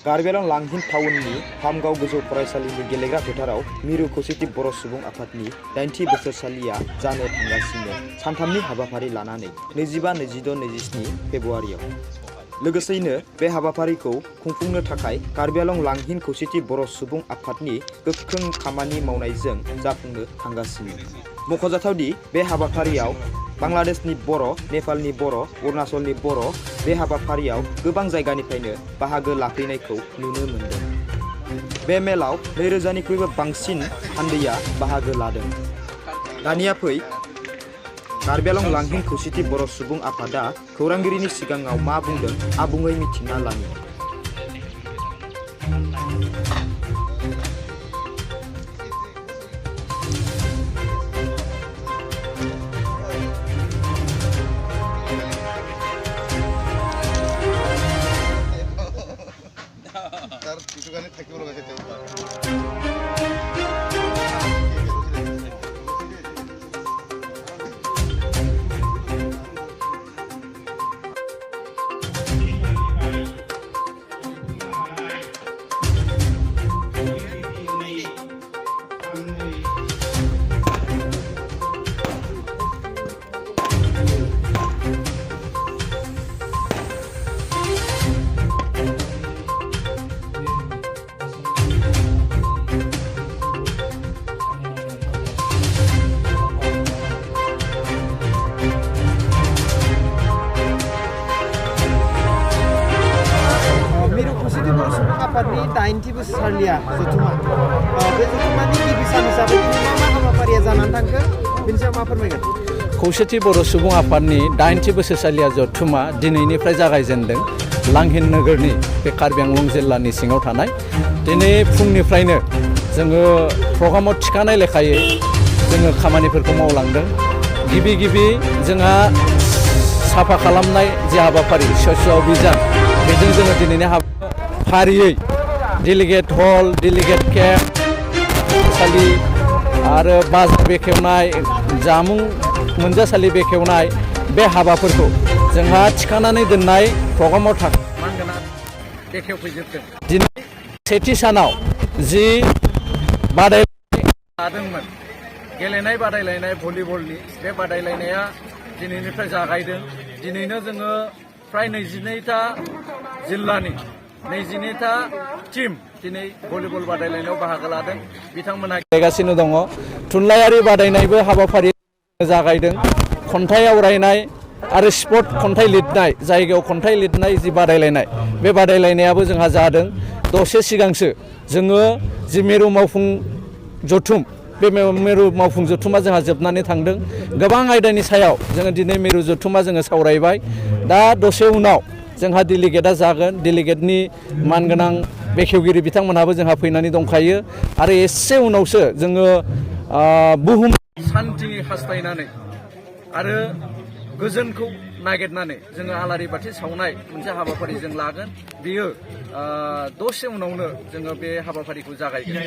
कार्बि आंलं लांहिन टाउननि हामगाव गोजौ फरायसालिनि गेलेग्रा फोथाराव मिरु खौसेथि बर' सुबुं आफादनि 90 बोसोरसालिया जानो थांगासिनो सानथामनि हाबाफारि लानानै 25, 26, 27 फेब्रुवारियाव। लोगोसेयैनो बे हाबाफारिखौ खुंफुंनो थाखाय कार्बि आंलं लांहिन खौसेथि बर' सुबुं आफादनि गोख्रों खामानि मावनायजों जाफुंनो थांगासिनो। मख'जाथावदि बे हाबाफारियाव बांलादेशनि बर', नेपालनि बर', अरुणाचलनि बर' बे हाबाफारियाव गोबां जायगानिफ्रायनो बाहागो लाफैनायखौ नुनो मोन्दों। बे मेलाव 2000निख्रुइबो बांसिन हानदैया बाहागो लादों। दानिया फै कार्बि आंलं लांहिन खौसेथि बर' सुबुं आफादा खौरांगिरिनि सिगाङाव मा बुंदों आबुङै मिथिना लानि। आफादनि 90 बोसोरसालिया जथुमा बे जथुमानि गिबि सान हिसाबै मा हाबाफारिया जानानै थांखो बेनि सायाव मा फोरमायगोन? खौसेथि बर' सुबुं आफादनि 90 बोसोरसालिया जथुमा दिनैनिफ्राय जागायजेनदों लांहिन नोगोरनि बे कार्बि आंलं जिल्लानि सिङाव थानाय। दिनै फुंनिफ्रायनो जोङो प्रग्रामाव थिखानाय लेखायै जोङो खामानिफोरखौ मावलांदों। गिबि जोंहा साफा खालामनाय जे हाबाफारि स्वच्छ अभियान बेजों जोङो दिनैनि फारियै डेलिगेट हल, डेलिगेट केम्प, सालि आरो बाजार बेखेवनाय, जामुं मोनजासालि बेखेवनाय बे हाबाफोरखौ जोंहा थिखानानै दोननाय प्रग्रामाव बेखेवफैजोबदों। दिनै सेथि सानाव जि बादायलायनाय लादोंमोन गेलेनाय बादायलायनाय भलिबलनि बे बादायलायनाया दिनैनिफ्राय जागायदों। दिनैनो जोङो फ्राय 22टा जिल्लानि 22टा टीम दिनै भलिबल बादायलायनायाव बाहागो लादों। बिथांमोनहा गेलेगासिनो दङ। थुनलाइयारि बादायनायबो हाबाफारि जागायदों। खन्थाइ आवरायनाय आरो स्पर्ट खन्थाइ लिरनाय जायगायाव खन्थाइ लिरनाय जि बादायलायनाय बे बादायलायनायाबो जोंहा जादों। दसे सिगांसो जोङो जि मेरु मावफुं जथुम बे मेरु मावफुं जथुमा जोंहा जोबनानै थांदों। गोबां आयदानि सायाव जोङो दिनै मेरु जथुमा जोङो सावरायबाय। दा दसे उनाव जोंहा डेलिगेटआ जागोन। डेलिगेटनि मानगोनां बेखेवगिरि बिथांमोनहाबो जोंहा फैनानै दंखायो आरो एसे उनावसो जोङो बुहुम शान्ति हास्थायनानै आरो गोजोनखौ नागिरनानै जोङो आलारि बाथि सावनाय मोनसे हाबाफारि जों लागोन। बेयो दसे उनावनो जोङो बे हाबाफारिखौ जागायगोन।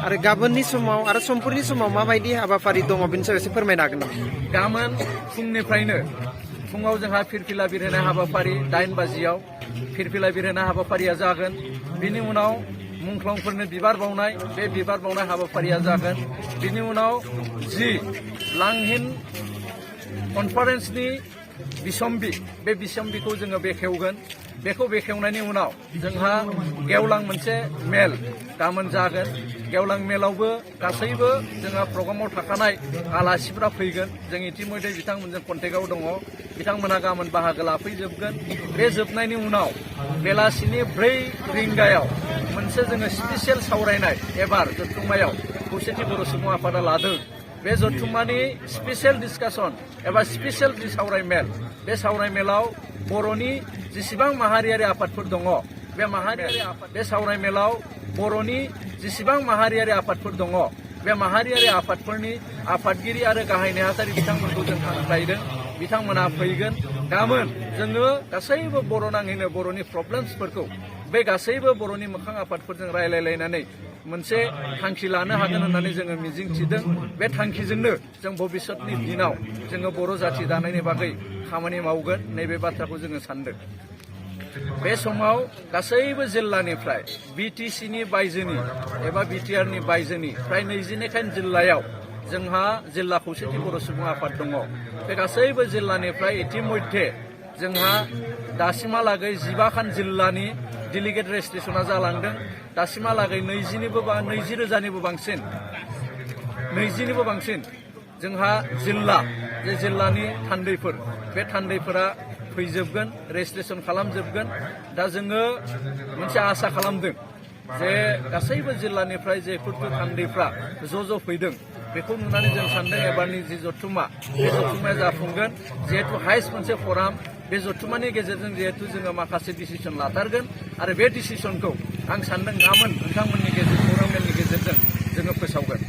आरो गाबोननि समाव आरो समफोरनि समाव माबायदि हाबाफारि दङ बेनि सायाव एसे फोरमायनो हागोन नामा? गाबोन फुंनिफ्रायनो फुङाव जोंहा फिरफिला बिरहोनाय हाबाफारि 9 बाजियाव फिरफिला बिरहोनाय हाबाफारिया जागोन। बिनि उनाव मुंख्लंफोरनो बिबार बावनाय बे बिबार बावनाय हाबाफारिया जागोन। बिनि उनाव जि लांहिन कनफारेन्सनि बिसम्बि बे बिसम्बिखौ जोङो बेखेवगोन। बेखौ बेखेवनायनि उनाव जोंहा गेवलां मोनसे मेल गाबोन जागोन। गेवलां मेलावबो गासैबो जोंहा प्रग्रामाव थाखानाय आलासिफ्रा फैगोन। जों इतिमध्य बिथांमोनजों कन्टेक्टआव दङ। बिथांमोनहा गाबोन बाहागो लाफैजोबगोन। बे जोबनायनि उनाव बेलासिनि 4 रिंगायाव मोनसे जोङो स्पेसियेल सावरायनाय एबार जथुम्मायाव खौसेथि बर' सुबुं आफादा लादों। बे जथुम्मानि स्पेसियेल डिसकासन एबा स्पेसियेल जि सावरायमेल बे सावरायमेलाव बर'नि जेसेबां माहारियारि आफादफोर दङ बे सावरायमेलाव बर'नि जेसेबां माहारियारि आफादफोर दङ बे माहारियारि आफादफोरनि आफादगिरि आरो गाहाय नेहाथारि बिथांमोनखौ जों हांख्रायदों। बिथांमोना फैगोन। गाबोन जोङो गासैबो बर' नाङैनो बर'नि प्रब्लेम्सफोरखौ बे गासैबो बर'नि मोखां आफादफोरजों रायलायलायनानै मोनसे थांखि लानो हागोन होननानै जोङो मिजिंथिदों। बे थांखिजोंनो जों भबिष्यतनि दिनाव जोङो बर' जाथि दानायनि बागै खामानि मावगोन नैबे बाथ्राखौ जोङो सानदों। बे समाव गासैबो जिल्लानिफ्राय बिटिसिनि बायजोनि एबा बिटिआरनि बायजोनि फ्राय 22खान जिल्लायाव जोंहा जिल्ला खौसेथि बर' सुबुं आफाद दङ। बे गासैबो जिल्लानिफ्राय इतिमध्य जोंहा दासिमहालागै 15खान जिल्लानि डेलिगेट रेजिस्ट्रेसना जालांदों। दासिमहालागै 20,000निबो बांसिन जोंहा जे जिल्लानि थान्दैफोर बे थान्दैफोरा फैजोबगोन, रेजिस्ट्रेसन खालामजोबगोन। दा जोङो मोनसे आसा खालामदों जे गासैबो जिल्लानिफ्राय जे थान्दैफ्रा ज' फैदों बेखौ नुनानै जों सानदों एबारनि जि जथुम्मा बे जथुम्माया जाफुंगोन। जिहेतु हाइस्ट मोनसे फराम, बे जथुम्मानि गेजेरजों जिहेतु जोङो माखासे डिसिसन लाथारगोन आरो बे डिसिसनखौ आं सानदों गाबोन नोंथांमोननि फरामनि गेजेरजों जोङो फोसावगोन।